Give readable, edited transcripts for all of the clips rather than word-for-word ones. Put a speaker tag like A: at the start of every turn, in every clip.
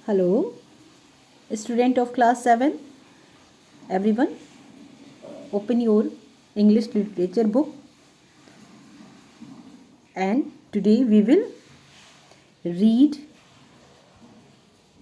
A: Hello, student of class 7. Everyone, open your English literature book, and today we will read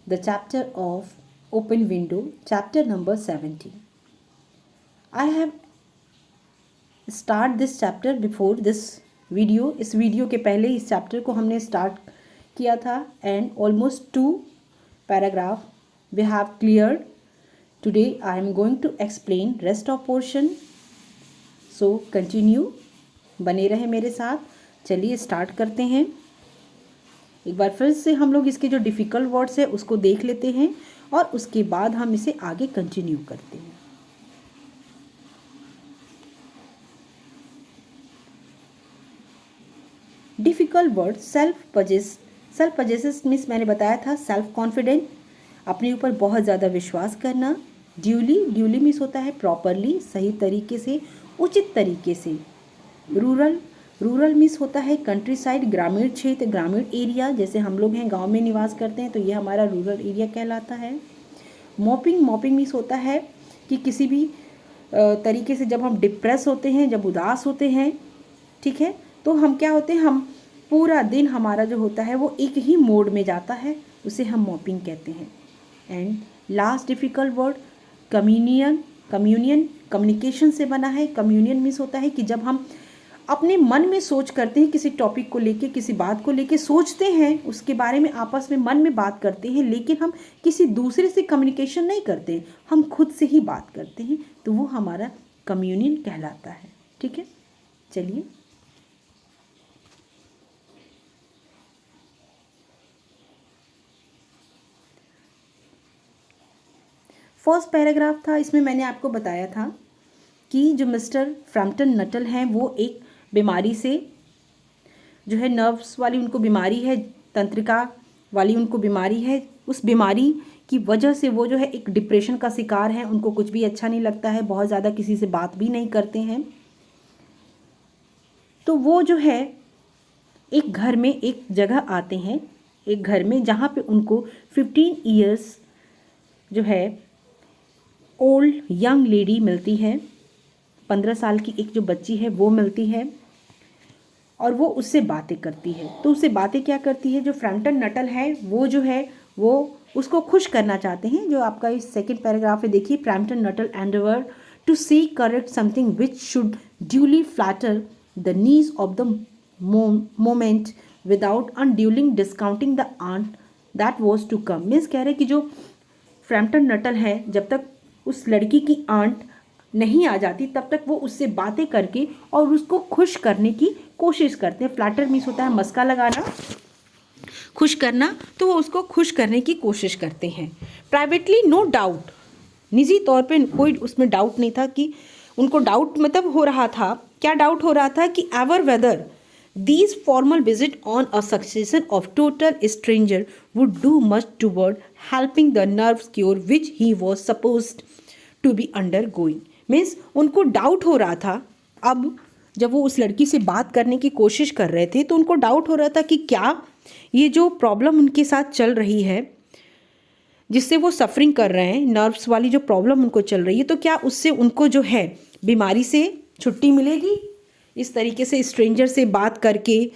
A: the chapter of Open Window, chapter number 17. I have start this chapter before this video. इस video के पहले इस chapter को हमने start किया था and almost 2 paragraph we have cleared. Today I am going to explain rest of portion. So continue, बने रहे मेरे साथ. चलिए स्टार्ट करते हैं. एक बार फिर से हम लोग इसके जो डिफ़िकल्ट वर्ड्स है उसको देख लेते हैं और उसके बाद हम इसे आगे कंटिन्यू करते हैं. Difficult word self possesses means मैंने बताया था सेल्फ कॉन्फिडेंट, अपने ऊपर बहुत ज़्यादा विश्वास करना. ड्यूली मीन्स होता है प्रॉपरली, सही तरीके से, उचित तरीके से. रूरल मीन्स होता है कंट्री साइड, ग्रामीण क्षेत्र, ग्रामीण एरिया. जैसे हम लोग हैं गांव में निवास करते हैं तो ये हमारा रूरल एरिया कहलाता है. मॉपिंग मीन्स होता है कि किसी भी तरीके से जब हम डिप्रेस होते हैं, जब उदास होते हैं, ठीक है, तो हम क्या होते हैं, हम पूरा दिन हमारा जो होता है वो एक ही मोड में जाता है, उसे हम मॉपिंग कहते हैं. And last difficult word communion communication से बना है. कम्युनियन मीन्स होता है कि जब हम अपने मन में सोच करते हैं, किसी टॉपिक को लेके, किसी बात को लेके सोचते हैं, उसके बारे में आपस में मन में बात करते हैं, लेकिन हम किसी दूसरे से कम्युनिकेशन नहीं करते हैं, हम खुद से ही बात करते हैं, तो वो हमारा कम्युनियन कहलाता है. ठीक है, चलिए. फर्स्ट पैराग्राफ था, इसमें मैंने आपको बताया था कि जो मिस्टर फ्रैम्पटन नटल हैं वो एक बीमारी से जो है, नर्व्स वाली उनको बीमारी है, तंत्रिका वाली उनको बीमारी है. उस बीमारी की वजह से वो जो है एक डिप्रेशन का शिकार है. उनको कुछ भी अच्छा नहीं लगता है, बहुत ज़्यादा किसी से बात भी नहीं करते हैं. तो वो जो है एक घर में एक जगह आते हैं, एक घर में जहाँ पे उनको 15 ईयर्स जो है ओल्ड यंग लेडी मिलती है. 15 साल की एक जो बच्ची है वो मिलती है और वो उससे बातें करती है. तो उससे बातें क्या करती है, जो फ्रैम्पटन नटल है वो जो है वो उसको खुश करना चाहते हैं. जो आपका इस सेकंड पैराग्राफ है, देखिए, Framton Nuttel endeavour to say correct something which should duly flatter the needs of the moment without unduly discounting the aunt that was to come. Means कह रहे कि जो फ्रैम्पटन नटल है, जब तक उस लड़की की आंट नहीं आ जाती तब तक वो उससे बातें करके और उसको खुश करने की कोशिश करते हैं. फ्लैटर मीन्स होता है मस्का लगाना, खुश करना, तो वो उसको खुश करने की कोशिश करते हैं. प्राइवेटली नो डाउट, निजी तौर पे कोई उसमें डाउट नहीं था कि उनको डाउट मतलब हो रहा था. क्या डाउट हो रहा था कि ever whether these formal visit on a succession of total stranger would do much toward helping the nerves cure which he was supposed to be undergoing. Means उनको डाउट हो रहा था. अब जब वो उस लड़की से बात करने की कोशिश कर रहे थे तो उनको डाउट हो रहा था कि क्या ये जो प्रॉब्लम उनके साथ चल रही है, जिससे वो सफरिंग कर रहे हैं, नर्व्स वाली जो प्रॉब्लम उनको चल रही है, तो क्या उससे उनको जो है बीमारी से छुट्टी मिलेगी. इस तरीके से स्ट्रेंजर से बात करके,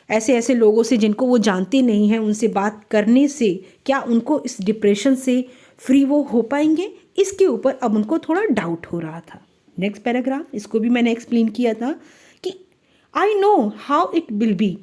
A: ऐसे लोगों से जिनको वो जानते नहीं हैं उनसे बात करने से क्या उनको इस डिप्रेशन से फ्री वो हो पाएंगे, इसके ऊपर अब उनको थोड़ा डाउट हो रहा था. नेक्स्ट पैराग्राफ, इसको भी मैंने एक्सप्लेन किया था कि I know how it will be.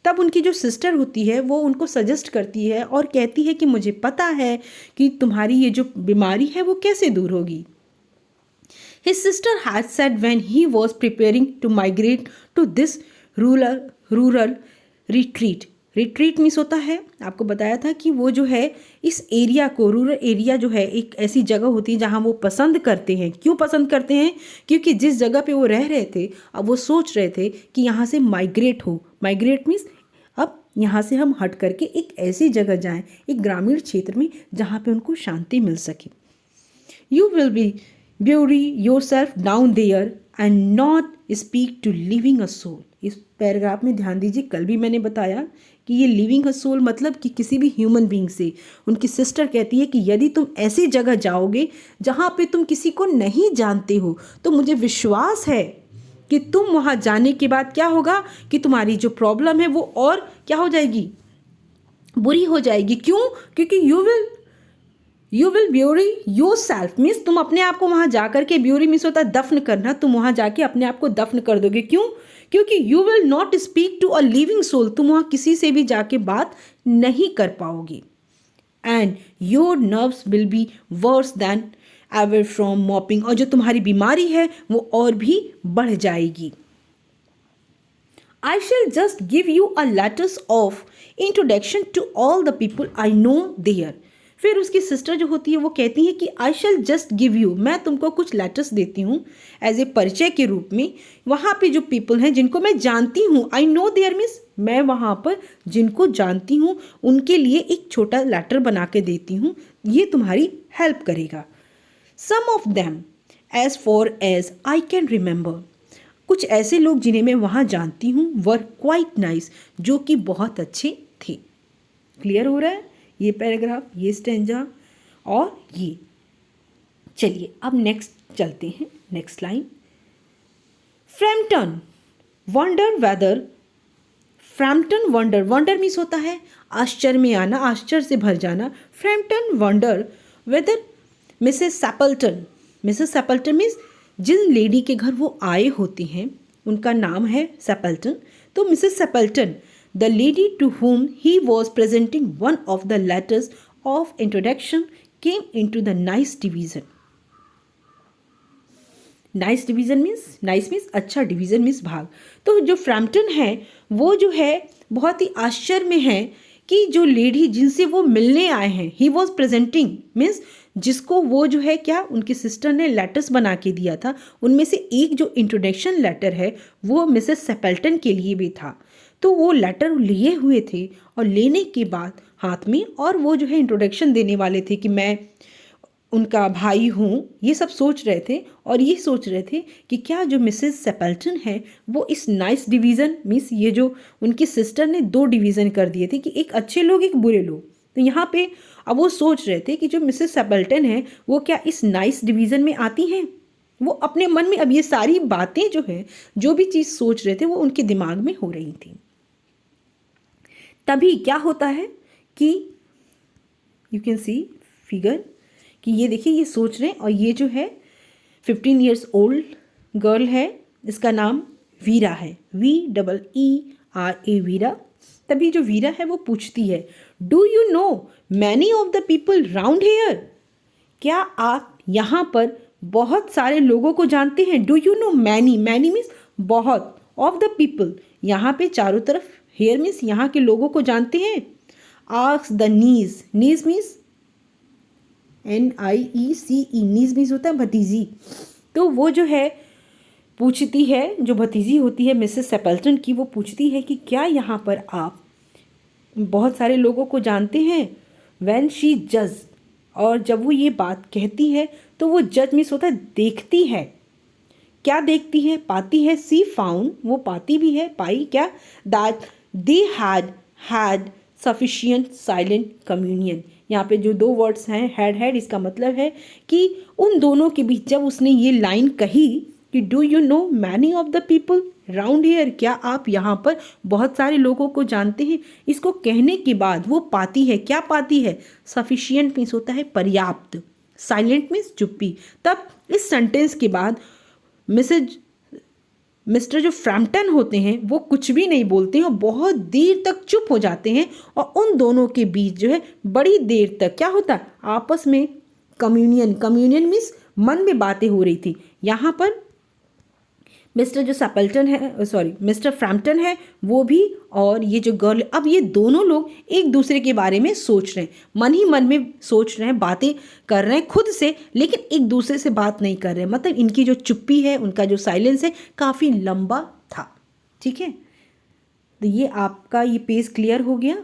A: तब उनकी जो सिस्टर होती है वो उनको सजेस्ट करती है और कहती है कि मुझे पता है कि तुम्हारी ये जो बीमारी है वो कैसे दूर होगी. His sister had said when he was preparing to migrate to this rural retreat. Retreat means होता है, आपको बताया था कि वो जो है इस एरिया को, रूरल एरिया जो है एक ऐसी जगह होती है जहाँ वो पसंद करते हैं. क्यों पसंद करते हैं? क्योंकि जिस जगह पे वो रह रहे थे अब वो सोच रहे थे कि यहाँ से माइग्रेट हो. माइग्रेट मीन्स अब यहाँ से हम हट करके एक ऐसी जगह जाएं, एक ग्रामीण क्षेत्र में जहाँ पे उनको शांति मिल सके. You will be bury yourself down there and not speak to living a soul. इस पैराग्राफ में ध्यान दीजिए, कल भी मैंने बताया कि ये लिविंग अ सोल मतलब कि किसी भी ह्यूमन बीइंग से। उनकी सिस्टर कहती है कि यदि तुम ऐसी जगह जाओगे जहाँ पे तुम किसी को नहीं जानते हो तो मुझे विश्वास है कि तुम वहाँ जाने के बाद क्या होगा कि तुम्हारी जो प्रॉब्लम है वो और क्या हो जाएगी, बुरी हो जाएगी। क्यों? क्योंकि you will bury your self, means तुम अपने आप को वहाँ जा करके, ब्यूरी मीन्स होता है दफन करना, तुम वहाँ जाके अपने आप को दफन कर दोगे। क्यों? क्योंकि you will not speak to a living soul, तुम वहाँ किसी से भी जाके बात नहीं कर पाओगे। And your nerves will be worse than ever from mopping, और जो तुम्हारी बीमारी है वो और भी बढ़ जाएगी। I shall just give you a letters of introduction to all the people I know there. फिर उसकी सिस्टर जो होती है वो कहती है कि आई शैल जस्ट गिव यू, मैं तुमको कुछ लेटर्स देती हूँ एज ए परिचय के रूप में। वहाँ पे जो पीपल हैं जिनको मैं जानती हूँ, आई नो देयर मीन्स मैं वहाँ पर जिनको जानती हूँ उनके लिए एक छोटा लेटर बना के देती हूँ, ये तुम्हारी हेल्प करेगा। Some of them as far as I can remember, कुछ ऐसे लोग जिन्हें मैं वहाँ जानती हूँ वर क्वाइट नाइस, जो कि बहुत अच्छे थे। क्लियर हो रहा है ये पैराग्राफ, ये स्टेंजा और ये। चलिए अब नेक्स्ट चलते हैं, next line. Framton wonder whether, Framton wonder, wonder means होता है आश्चर्य में आना, आश्चर्य से भर जाना। Framton wonder whether Mrs Sappleton, Mrs Sappleton means जिन लेडी के घर वो आए होते हैं उनका नाम है सैपल्टन। तो Mrs Stapleton, the lady to whom he was presenting one of the letters of introduction, came in to the nice division. Nice division means, nice means अच्छा, डिवीज़न मीन्स भाग। तो जो फ्रैम्पटन है वो जो है बहुत ही आश्चर्य में है कि जो लेडी जिनसे वो मिलने आए हैं, ही वॉज प्रेजेंटिंग मीन्स जिसको वो जो है क्या उनकी सिस्टर ने लेटर्स बना के दिया था, उनमें से एक जो इंट्रोडक्शन लेटर है वो मिसेस सैपल्टन के लिए भी था। तो वो लेटर लिए हुए थे और लेने के बाद हाथ में, और वो जो है इंट्रोडक्शन देने वाले थे कि मैं उनका भाई हूँ, ये सब सोच रहे थे। और ये सोच रहे थे कि क्या जो मिसेस सैपल्टन है वो इस नाइस डिवीज़न मीन्स ये जो उनकी सिस्टर ने दो डिवीज़न कर दिए थे कि एक अच्छे लोग एक बुरे लोग, तो यहाँ पे अब वो सोच रहे थे कि जो मिसेस सैपल्टन है वो क्या इस नाइस डिवीज़न में आती हैं। वो अपने मन में अब ये सारी बातें जो है, जो भी चीज़ सोच रहे थे वो उनके दिमाग में हो रही थी। तभी क्या होता है कि यू कैन सी फिगर कि ये देखिए ये सोच रहे हैं, और ये जो है 15 ईयर्स ओल्ड गर्ल है, इसका नाम वीरा है, VEERA वीरा। तभी जो वीरा है वो पूछती है, do you know many of the people round here, क्या आप यहाँ पर बहुत सारे लोगों को जानते हैं। Do you know many, many means बहुत, ऑफ द पीपल यहाँ पे चारों तरफ, हेयर मीन्स यहाँ के लोगों को जानते हैं। Ask the knees, knees means NIECE, knees means होता है भतीजी। तो वो जो है पूछती है, जो भतीजी होती है मिसेस सैपल्टन की, वो पूछती है कि क्या यहाँ पर आप बहुत सारे लोगों को जानते हैं। व्हेन शी जज, और जब वो ये बात कहती है तो वो जज मीन्स होता है देखती है। क्या देखती है? पाती है। सी फाउंड, वो पाती भी है, पाई क्या, that they had sufficient silent communion. यहाँ पे जो दो वर्ड्स हैं हैड, इसका मतलब है कि उन दोनों के बीच जब उसने ये लाइन कही कि do you know many of the people round here, क्या आप यहाँ पर बहुत सारे लोगों को जानते हैं, इसको कहने के बाद वो पाती है, क्या पाती है, सफिशिएंट मीन्स होता है पर्याप्त, साइलेंट मीन्स चुप्पी। तब इस सेंटेंस के बाद मिस्टर जो फ्रैम्पटन होते हैं वो कुछ भी नहीं बोलते हैं और बहुत देर तक चुप हो जाते हैं, और उन दोनों के बीच जो है बड़ी देर तक क्या होता है, आपस में कम्युनियन मीन्स मन में बातें हो रही थी। यहाँ पर मिस्टर जो सैपल्टन है, सॉरी मिस्टर फ्रैम्पटन है वो भी, और ये जो गर्ल, अब ये दोनों लोग एक दूसरे के बारे में सोच रहे हैं, मन ही मन में सोच रहे हैं, बातें कर रहे हैं खुद से, लेकिन एक दूसरे से बात नहीं कर रहे हैं। मतलब इनकी जो चुप्पी है, उनका जो साइलेंस है काफ़ी लंबा था। ठीक है, तो ये आपका ये पेज क्लियर हो गया।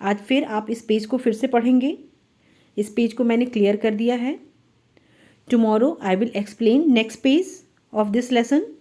A: आज फिर आप इस पेज को फिर से पढ़ेंगे। इस पेज को मैंने क्लियर कर दिया है। Tomorrow I will explain next page of this lesson.